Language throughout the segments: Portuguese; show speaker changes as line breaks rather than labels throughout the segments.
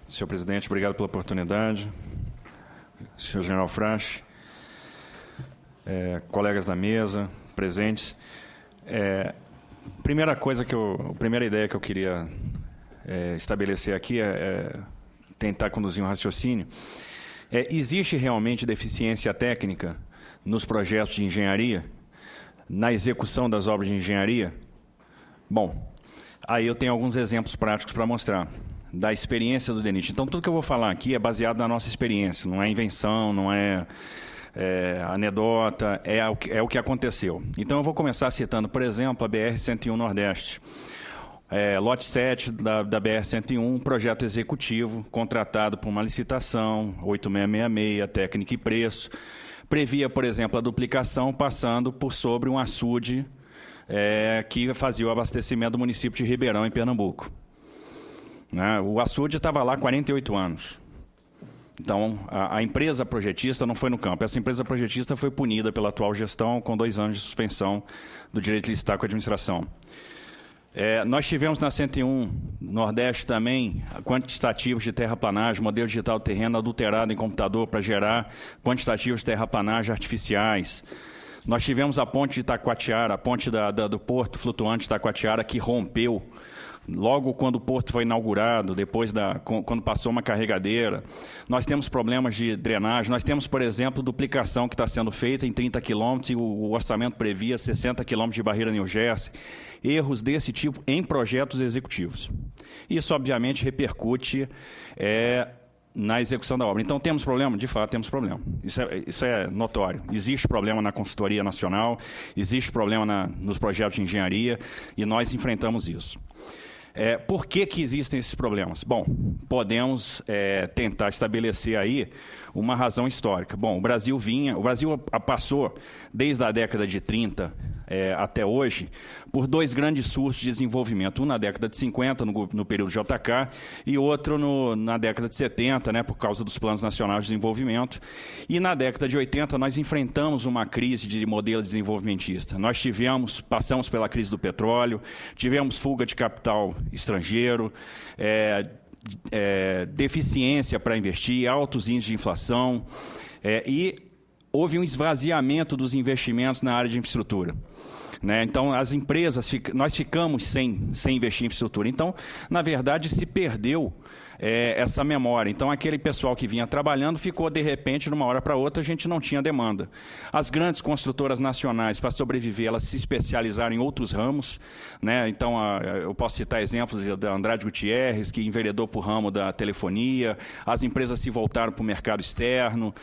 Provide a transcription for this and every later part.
Senhor presidente, obrigado pela oportunidade. Senhor general Frasch, colegas da mesa, presentes. Primeira ideia que eu queria estabelecer aqui é tentar conduzir um raciocínio. Existe realmente deficiência técnica nos projetos de engenharia, na execução das obras de engenharia? Bom, aí eu tenho alguns exemplos práticos para mostrar, da experiência do DENIT. Então, tudo que eu vou falar aqui é baseado na nossa experiência, não é invenção, não é anedota, é o que aconteceu. Então, eu vou começar citando, por exemplo, a BR-101 Nordeste. Lote 7 da BR-101, projeto executivo, contratado por uma licitação, 8666, técnica e preço. Previa, por exemplo, a duplicação passando por sobre um açude que fazia o abastecimento do município de Ribeirão, em Pernambuco. O açude estava lá há 48 anos. Então, a empresa projetista não foi no campo. Essa empresa projetista foi punida pela atual gestão com 2 anos de suspensão do direito de licitar com a administração. Nós tivemos na 101 Nordeste também quantitativos de terraplanagem, modelo digital do terreno adulterado em computador para gerar quantitativos de terraplanagem artificiais. Nós tivemos a ponte de Itacoatiara, a ponte do porto flutuante de Itacoatiara, que rompeu logo quando o porto foi inaugurado, depois quando passou uma carregadeira. Nós temos problemas de drenagem. Nós temos, por exemplo, duplicação que está sendo feita em 30 quilômetros e o orçamento previa 60 quilômetros de barreira New Jersey. Erros desse tipo em projetos executivos. Isso, obviamente, repercute na execução da obra. Então, temos problema? De fato, temos problema. Isso é notório. Existe problema na consultoria nacional, existe problema nos projetos de engenharia e nós enfrentamos isso. Por que existem esses problemas? Bom, podemos tentar estabelecer aí uma razão histórica. Bom, o Brasil passou, desde a década de 30 até hoje, por 2 grandes surtos de desenvolvimento. Um na década de 50, no período JK, e outro na década de 70, por causa dos planos nacionais de desenvolvimento. E na década de 80, nós enfrentamos uma crise de modelo desenvolvimentista. Nós passamos pela crise do petróleo, tivemos fuga de capital estrangeiro, deficiência para investir, altos índices de inflação, e houve um esvaziamento dos investimentos na área de infraestrutura. Então, as empresas, nós ficamos sem investir em infraestrutura. Então, na verdade, se perdeu essa memória. Então, aquele pessoal que vinha trabalhando ficou, de repente, de uma hora para outra, a gente não tinha demanda. As grandes construtoras nacionais, para sobreviver, elas se especializaram em outros ramos. Então, eu posso citar exemplos da Andrade Gutierrez, que enveredou para o ramo da telefonia. As empresas se voltaram para o mercado externo,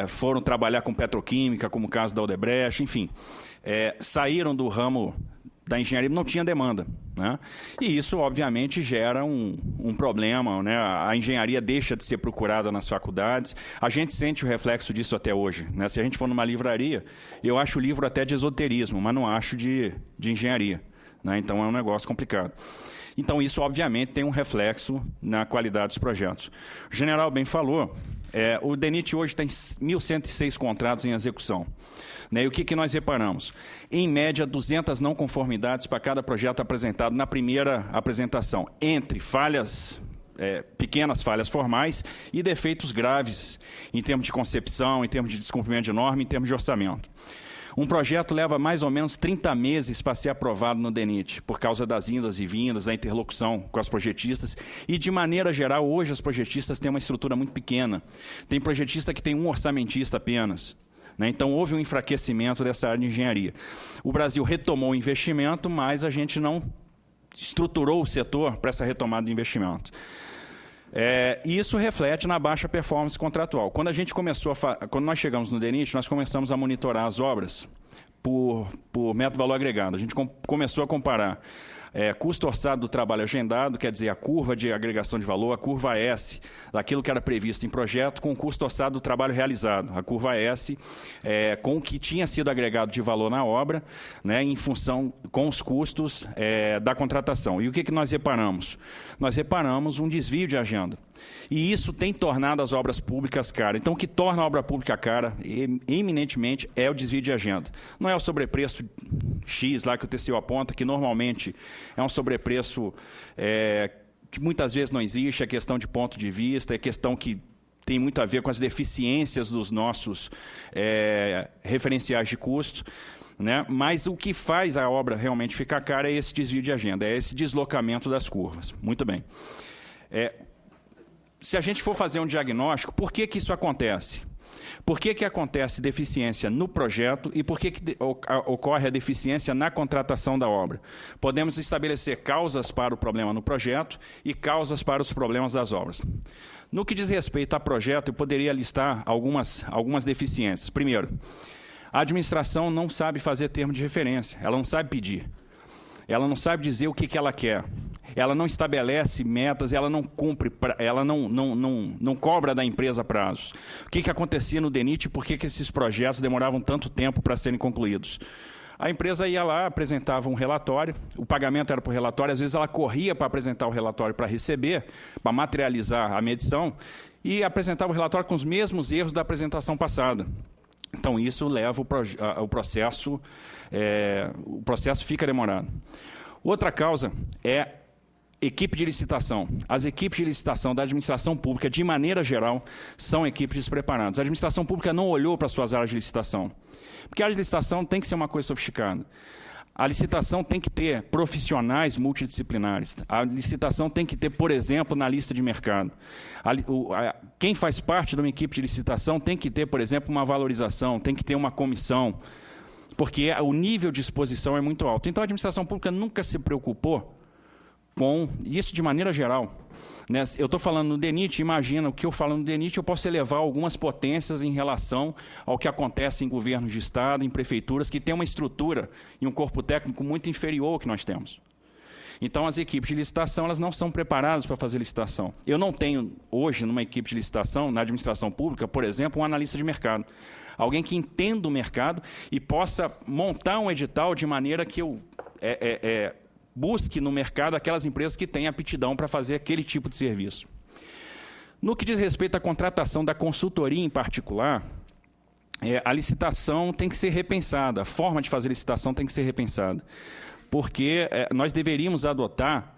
foram trabalhar com petroquímica, como o caso da Odebrecht, enfim. Saíram do ramo da engenharia, não tinha demanda. E isso, obviamente, gera um problema. A engenharia deixa de ser procurada nas faculdades. A gente sente o reflexo disso até hoje. Se a gente for numa livraria, eu acho o livro até de esoterismo, mas não acho de engenharia. Então, é um negócio complicado. Então, isso, obviamente, tem um reflexo na qualidade dos projetos. O general bem falou, o DENIT hoje tem 1.106 contratos em execução. E o que nós reparamos? Em média, 200 não conformidades para cada projeto apresentado na primeira apresentação, entre pequenas falhas formais e defeitos graves em termos de concepção, em termos de descumprimento de norma, em termos de orçamento. Um projeto leva mais ou menos 30 meses para ser aprovado no DENIT, por causa das indas e vindas, da interlocução com as projetistas. E, de maneira geral, hoje as projetistas têm uma estrutura muito pequena. Tem projetista que tem um orçamentista apenas. Então, houve um enfraquecimento dessa área de engenharia. O Brasil retomou o investimento, mas a gente não estruturou o setor para essa retomada de investimento. E isso reflete na baixa performance contratual. Quando nós chegamos no DENIT, nós começamos a monitorar as obras por método valor agregado. A gente começou a comparar custo orçado do trabalho agendado, quer dizer, a curva de agregação de valor, a curva S, daquilo que era previsto em projeto, com o custo orçado do trabalho realizado. A curva S com o que tinha sido agregado de valor na obra, em função com os custos da contratação. E o que nós reparamos? Nós reparamos um desvio de agenda. E isso tem tornado as obras públicas caras. Então, o que torna a obra pública cara, eminentemente, é o desvio de agenda. Não é o sobrepreço X lá que o TCU aponta, que normalmente é um sobrepreço que muitas vezes não existe, é questão de ponto de vista, é questão que tem muito a ver com as deficiências dos nossos referenciais de custo, né? Mas o que faz a obra realmente ficar cara é esse desvio de agenda, é esse deslocamento das curvas. Muito bem. Se a gente for fazer um diagnóstico, por que isso acontece? Por que acontece deficiência no projeto e por que ocorre a deficiência na contratação da obra? Podemos estabelecer causas para o problema no projeto e causas para os problemas das obras. No que diz respeito a projeto, eu poderia listar algumas deficiências. Primeiro, a administração não sabe fazer termo de referência, ela não sabe pedir, ela não sabe dizer o que ela quer, ela não estabelece metas, ela não cumpre, ela não cobra da empresa prazos. O que acontecia no DENIT e por que esses projetos demoravam tanto tempo para serem concluídos? A empresa ia lá, apresentava um relatório, o pagamento era por relatório, às vezes ela corria para apresentar o relatório para receber, para materializar a medição, e apresentava o relatório com os mesmos erros da apresentação passada. Então, isso leva o processo fica demorado. Outra causa é equipe de licitação. As equipes de licitação da administração pública, de maneira geral, são equipes despreparadas. A administração pública não olhou para suas áreas de licitação. Porque a área de licitação tem que ser uma coisa sofisticada. A licitação tem que ter profissionais multidisciplinares. A licitação tem que ter, por exemplo, analista de mercado. Quem faz parte de uma equipe de licitação tem que ter, por exemplo, uma valorização, tem que ter uma comissão, porque o nível de exposição é muito alto. Então, a administração pública nunca se preocupou com isso de maneira geral. Né? Eu estou falando no DENIT, imagina, o que eu falo no DENIT, eu posso elevar algumas potências em relação ao que acontece em governos de Estado, em prefeituras, que têm uma estrutura e um corpo técnico muito inferior ao que nós temos. Então, as equipes de licitação, elas não são preparadas para fazer licitação. Eu não tenho, hoje, numa equipe de licitação, na administração pública, por exemplo, um analista de mercado. Alguém que entenda o mercado e possa montar um edital de maneira que eu busque no mercado aquelas empresas que têm aptidão para fazer aquele tipo de serviço. No que diz respeito à contratação da consultoria em particular, a licitação tem que ser repensada, a forma de fazer licitação tem que ser repensada, porque nós deveríamos adotar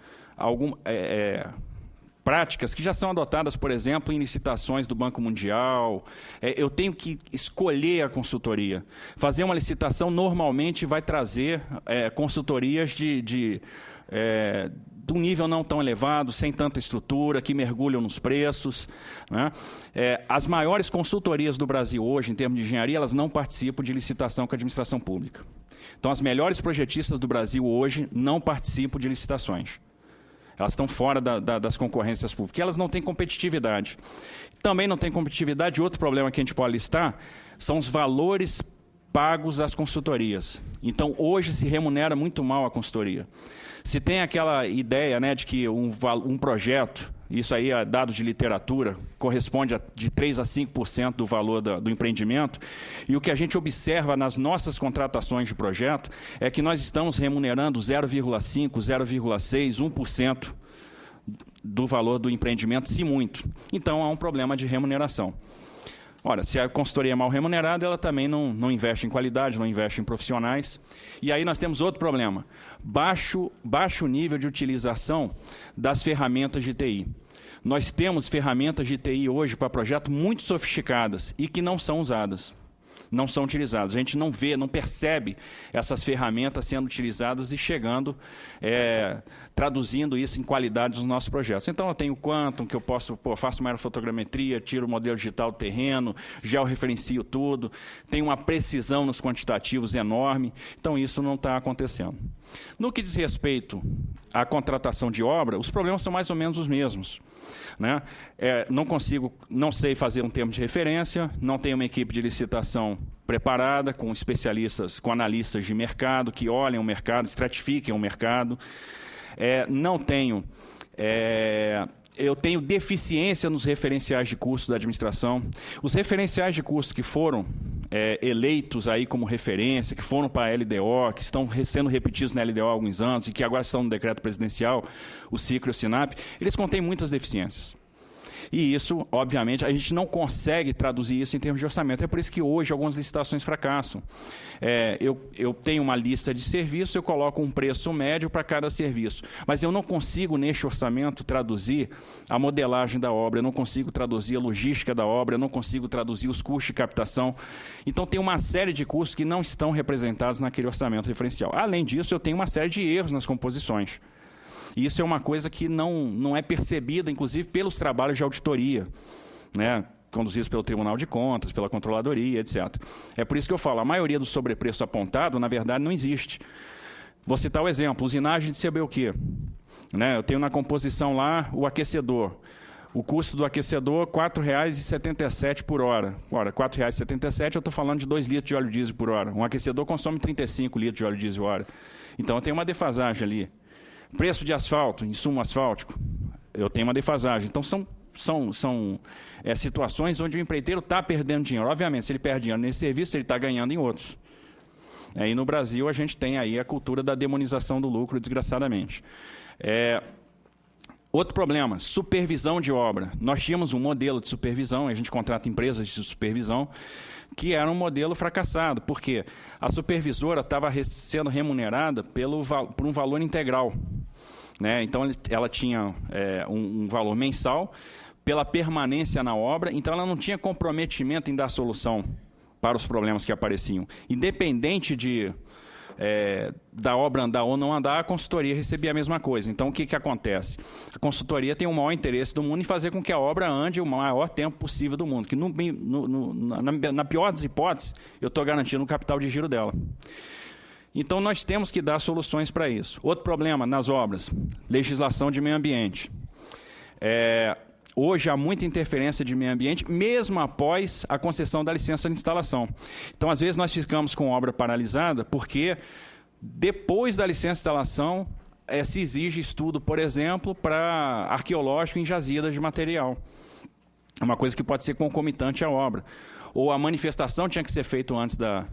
práticas que já são adotadas, por exemplo, em licitações do Banco Mundial. Eu tenho que escolher a consultoria. Fazer uma licitação normalmente vai trazer consultorias de um nível não tão elevado, sem tanta estrutura, que mergulham nos preços. Né? As maiores consultorias do Brasil hoje, em termos de engenharia, elas não participam de licitação com a administração pública. Então, as melhores projetistas do Brasil hoje não participam de licitações. Elas estão fora das concorrências públicas, porque elas não têm competitividade. Também não tem competitividade. Outro problema que a gente pode listar são os valores pagos às consultorias. Então, hoje se remunera muito mal a consultoria. Se tem aquela ideia, né, de que um projeto, isso aí é dado de literatura, corresponde de 3% a 5% do valor do empreendimento, e o que a gente observa nas nossas contratações de projeto é que nós estamos remunerando 0,5%, 0,6%, 1% do valor do empreendimento, se muito. Então, há um problema de remuneração. Ora, se a consultoria é mal remunerada, ela também não investe em qualidade, não investe em profissionais. E aí nós temos outro problema, baixo nível de utilização das ferramentas de TI. Nós temos ferramentas de TI hoje para projeto muito sofisticadas e que não são usadas, não são utilizadas. A gente não vê, não percebe essas ferramentas sendo utilizadas e chegando, traduzindo isso em qualidade nos nossos projetos. Então, eu tenho o Quantum, que eu faço uma aerofotogrametria, tiro o modelo digital do terreno, georreferencio tudo, tenho uma precisão nos quantitativos enorme. Então, isso não está acontecendo. No que diz respeito à contratação de obra, os problemas são mais ou menos os mesmos. Né? Não sei fazer um termo de referência, não tenho uma equipe de licitação preparada, com especialistas, com analistas de mercado, que olhem o mercado, estratifiquem o mercado. Eu tenho deficiência nos referenciais de custo da administração. Os referenciais de custo que foram eleitos aí como referência, que foram para a LDO, que estão sendo repetidos na LDO há alguns anos e que agora estão no decreto presidencial, o CICR e o SINAP, eles contêm muitas deficiências. E isso, obviamente, a gente não consegue traduzir isso em termos de orçamento. É por isso que hoje algumas licitações fracassam. Eu tenho uma lista de serviços, eu coloco um preço médio para cada serviço. Mas eu não consigo, neste orçamento, traduzir a modelagem da obra, eu não consigo traduzir a logística da obra, eu não consigo traduzir os custos de captação. Então, tem uma série de custos que não estão representados naquele orçamento referencial. Além disso, eu tenho uma série de erros nas composições. E isso é uma coisa que não é percebida, inclusive, pelos trabalhos de auditoria, né, conduzidos pelo Tribunal de Contas, pela Controladoria, etc. É por isso que eu falo, a maioria do sobrepreço apontado, na verdade, não existe. Vou citar o exemplo, usinagem de sei o quê. Né, eu tenho na composição lá o aquecedor. O custo do aquecedor, R$ 4,77 por hora. Ora, R$ 4,77, eu estou falando de 2 litros de óleo diesel por hora. Um aquecedor consome 35 litros de óleo diesel por hora. Então, eu tenho uma defasagem ali. Preço de asfalto, insumo asfáltico, eu tenho uma defasagem. Então, são situações onde o empreiteiro está perdendo dinheiro. Obviamente, se ele perde dinheiro nesse serviço, ele está ganhando em outros. E no Brasil, a gente tem aí a cultura da demonização do lucro, desgraçadamente. Outro problema, supervisão de obra. Nós tínhamos um modelo de supervisão, a gente contrata empresas de supervisão, que era um modelo fracassado, porque a supervisora estava sendo remunerada por um valor integral. Né? Então, ela tinha um valor mensal pela permanência na obra, então ela não tinha comprometimento em dar solução para os problemas que apareciam. Independente da obra andar ou não andar, a consultoria recebia a mesma coisa. Então, o que acontece? A consultoria tem o maior interesse do mundo em fazer com que a obra ande o maior tempo possível do mundo, que na pior das hipóteses, eu estou garantindo o capital de giro dela. Então, nós temos que dar soluções para isso. Outro problema nas obras, legislação de meio ambiente. Hoje há muita interferência de meio ambiente, mesmo após a concessão da licença de instalação. Então, às vezes, nós ficamos com obra paralisada porque, depois da licença de instalação, se exige estudo, por exemplo, para arqueológico em jazidas de material. É uma coisa que pode ser concomitante à obra. Ou a manifestação tinha que ser feita antes da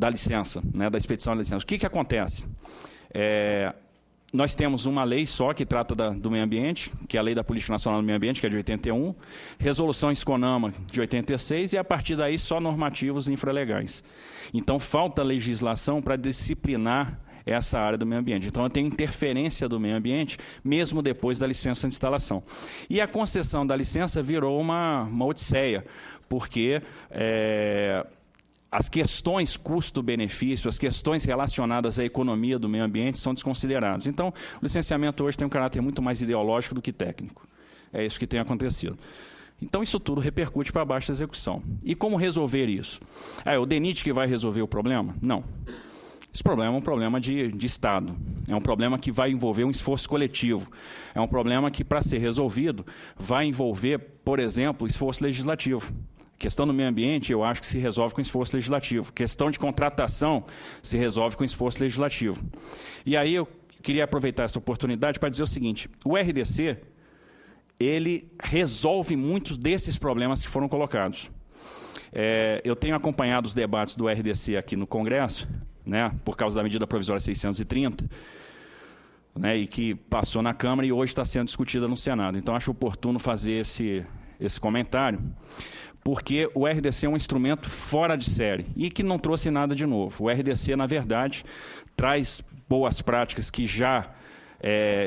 licença, né, da expedição da licença. O que acontece? Nós temos uma lei só que trata do meio ambiente, que é a Lei da Política Nacional do Meio Ambiente, que é de 81, resolução SCONAMA de 86, e a partir daí só normativos infralegais. Então, falta legislação para disciplinar essa área do meio ambiente. Então, tem interferência do meio ambiente, mesmo depois da licença de instalação. E a concessão da licença virou uma odisseia, porque as questões custo-benefício, as questões relacionadas à economia do meio ambiente são desconsideradas. Então, o licenciamento hoje tem um caráter muito mais ideológico do que técnico. É isso que tem acontecido. Então, isso tudo repercute para a baixa execução. E como resolver isso? É o DENIT que vai resolver o problema? Não. Esse problema é um problema de Estado. É um problema que vai envolver um esforço coletivo. É um problema que, para ser resolvido, vai envolver, por exemplo, esforço legislativo. Questão do meio ambiente, eu acho que se resolve com esforço legislativo. Questão de contratação se resolve com esforço legislativo. E aí eu queria aproveitar essa oportunidade para dizer o seguinte: o RDC, ele resolve muitos desses problemas que foram colocados. Eu tenho acompanhado os debates do RDC aqui no Congresso, né, por causa da medida provisória 630, né, e que passou na Câmara e hoje está sendo discutida no Senado. Então, acho oportuno fazer esse comentário, porque o RDC é um instrumento fora de série e que não trouxe nada de novo. O RDC, na verdade, traz boas práticas que já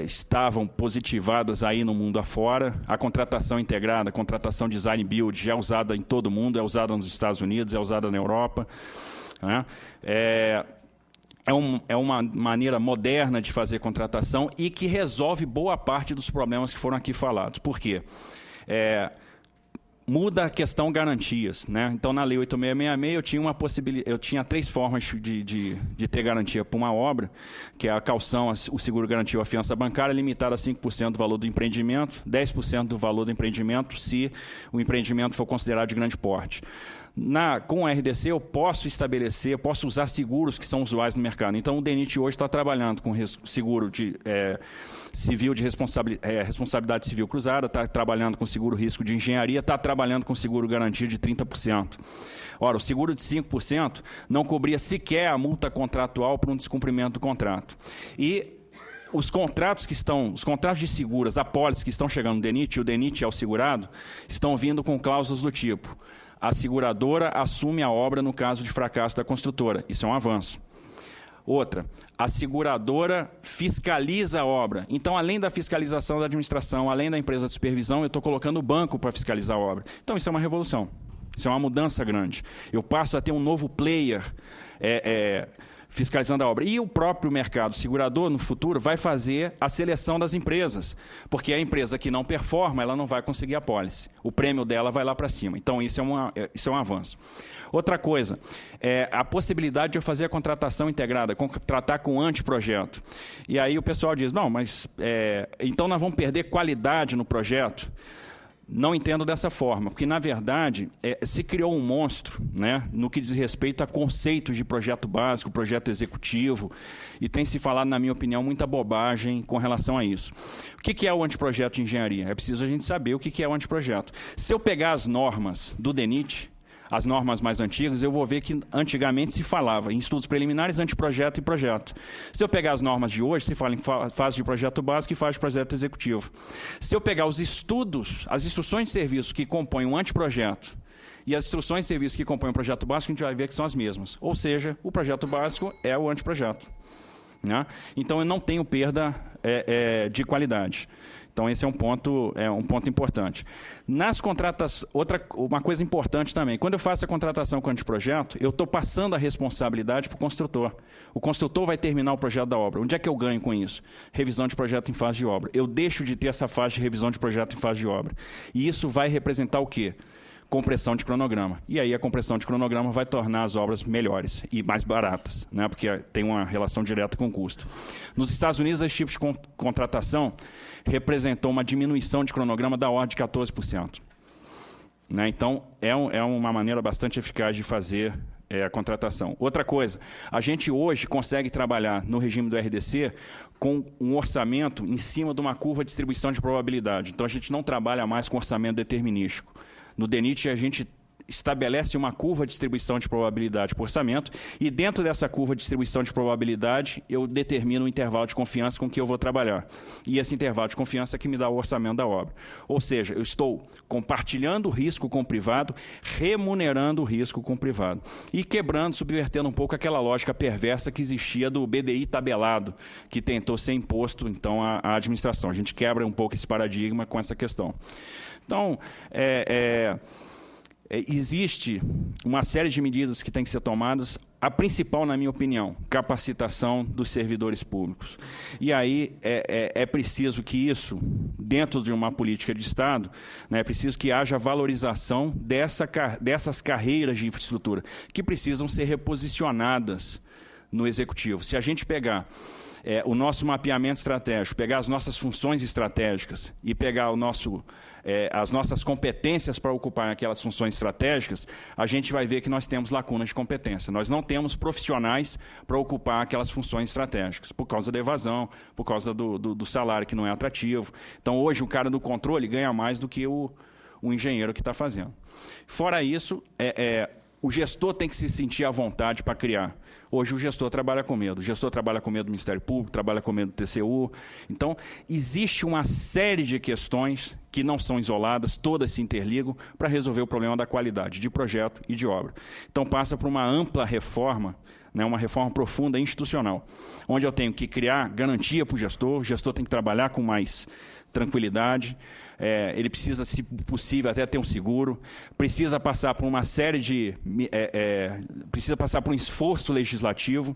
estavam positivadas aí no mundo afora. A contratação integrada, a contratação design build, é usada em todo o mundo, é usada nos Estados Unidos, é usada na Europa. Né? É uma maneira moderna de fazer contratação e que resolve boa parte dos problemas que foram aqui falados. Por quê? Muda a questão garantias, né? Então, na Lei 8666, eu tinha 3 formas de ter garantia para uma obra, que é a caução, o seguro garantia ou a fiança bancária, limitada a 5% do valor do empreendimento, 10% do valor do empreendimento, se o empreendimento for considerado de grande porte. Com o RDC, eu posso usar seguros que são usuais no mercado. Então, o DENIT hoje está trabalhando com seguro civil de responsabilidade civil cruzada, está trabalhando com seguro risco de engenharia, está trabalhando com seguro garantia de 30%. Ora, o seguro de 5% não cobria sequer a multa contratual por um descumprimento do contrato. E os contratos de seguros, apólices que estão chegando no DENIT, e o DENIT é o segurado, estão vindo com cláusulas do tipo: a seguradora assume a obra no caso de fracasso da construtora. Isso é um avanço. Outra, a seguradora fiscaliza a obra. Então, além da fiscalização da administração, além da empresa de supervisão, eu estou colocando o banco para fiscalizar a obra. Então, isso é uma revolução. Isso é uma mudança grande. Eu passo a ter um novo player fiscalizando a obra. E o próprio mercado segurador, no futuro, vai fazer a seleção das empresas. Porque a empresa que não performa, ela não vai conseguir a pólice. O prêmio dela vai lá para cima. Então, isso é um avanço. Outra coisa, a possibilidade de eu fazer a contratação integrada, contratar com anteprojeto. E aí o pessoal diz: não, mas então nós vamos perder qualidade no projeto? Não entendo dessa forma, porque, na verdade, se criou um monstro, né, no que diz respeito a conceitos de projeto básico, projeto executivo, e tem se falado, na minha opinião, muita bobagem com relação a isso. O que é o anteprojeto de engenharia? É preciso a gente saber o que é o anteprojeto. Se eu pegar as normas do DENIT, as normas mais antigas, eu vou ver que antigamente se falava em estudos preliminares, anteprojeto e projeto. Se eu pegar as normas de hoje, se fala em fase de projeto básico e fase de projeto executivo. Se eu pegar os estudos, as instruções de serviço que compõem um anteprojeto e as instruções de serviço que compõem o projeto básico, a gente vai ver que são as mesmas. Ou seja, o projeto básico é o anteprojeto, né? Então, eu não tenho perda de qualidade. Então, esse é um ponto importante. Nas contratações, uma coisa importante também, quando eu faço a contratação com o anteprojeto, eu estou passando a responsabilidade para o construtor. O construtor vai terminar o projeto da obra. Onde é que eu ganho com isso? Revisão de projeto em fase de obra. Eu deixo de ter essa fase de revisão de projeto em fase de obra. E isso vai representar o quê? Compressão de cronograma. E aí a compressão de cronograma vai tornar as obras melhores e mais baratas, né? Porque tem uma relação direta com o custo. Nos Estados Unidos, esse tipo de contratação representou uma diminuição de cronograma da ordem de 14%. Né? Então, é uma maneira bastante eficaz de fazer a contratação. Outra coisa, a gente hoje consegue trabalhar no regime do RDC com um orçamento em cima de uma curva de distribuição de probabilidade. Então, a gente não trabalha mais com orçamento determinístico. No DENIT, a gente estabelece uma curva de distribuição de probabilidade por orçamento e, dentro dessa curva de distribuição de probabilidade, eu determino o intervalo de confiança com que eu vou trabalhar. E esse intervalo de confiança é que me dá o orçamento da obra. Ou seja, eu estou compartilhando o risco com o privado, remunerando o risco com o privado. E quebrando, subvertendo um pouco aquela lógica perversa que existia do BDI tabelado, que tentou ser imposto, então, à administração. A gente quebra um pouco esse paradigma com essa questão. Então, existe uma série de medidas que têm que ser tomadas. A principal, na minha opinião, capacitação dos servidores públicos. E aí é preciso que isso, dentro de uma política de Estado, né, é preciso que haja valorização dessas carreiras de infraestrutura, que precisam ser reposicionadas no Executivo. Se a gente pegar o nosso mapeamento estratégico, pegar as nossas funções estratégicas e pegar as nossas competências para ocupar aquelas funções estratégicas, a gente vai ver que nós temos lacunas de competência. Nós não temos profissionais para ocupar aquelas funções estratégicas, por causa da evasão, por causa do salário que não é atrativo. Então, hoje, o cara do controle ganha mais do que o engenheiro que está fazendo. Fora isso, o gestor tem que se sentir à vontade para criar. Hoje o gestor trabalha com medo. O gestor trabalha com medo do Ministério Público, trabalha com medo do TCU. Então, existe uma série de questões que não são isoladas, todas se interligam para resolver o problema da qualidade de projeto e de obra. Então, passa por uma ampla reforma, né, uma reforma profunda institucional, onde eu tenho que criar garantia para o gestor tem que trabalhar com mais tranquilidade, ele precisa, se possível, até ter um seguro, precisa passar por uma série de... precisa passar por um esforço legislativo,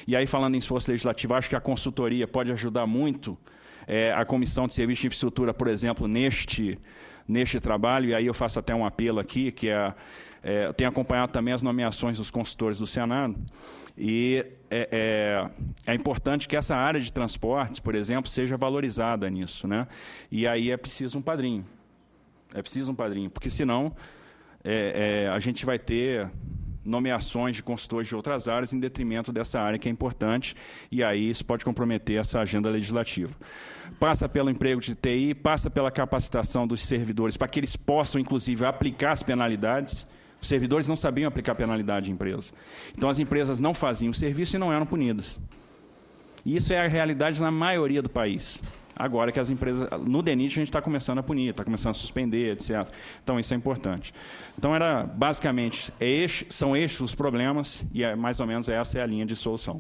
e aí, falando em esforço legislativo, acho que a consultoria pode ajudar muito a Comissão de Serviço de Infraestrutura, por exemplo, neste trabalho, e aí eu faço até um apelo aqui, que eu tenho acompanhado também as nomeações dos consultores do Senado, e é importante que essa área de transportes, por exemplo, seja valorizada nisso, né? E aí é preciso um padrinho. É preciso um padrinho, porque senão a gente vai ter nomeações de consultores de outras áreas em detrimento dessa área que é importante, e aí isso pode comprometer essa agenda legislativa. Passa pelo emprego de TI, passa pela capacitação dos servidores, para que eles possam, inclusive, aplicar as penalidades. Os servidores não sabiam aplicar penalidade em empresa. Então, as empresas não faziam o serviço e não eram punidas. E isso é a realidade na maioria do país. Agora que as empresas... No DENIT, a gente está começando a punir, está começando a suspender, etc. Então, isso é importante. Então, basicamente, são estes os problemas e mais ou menos essa é a linha de solução.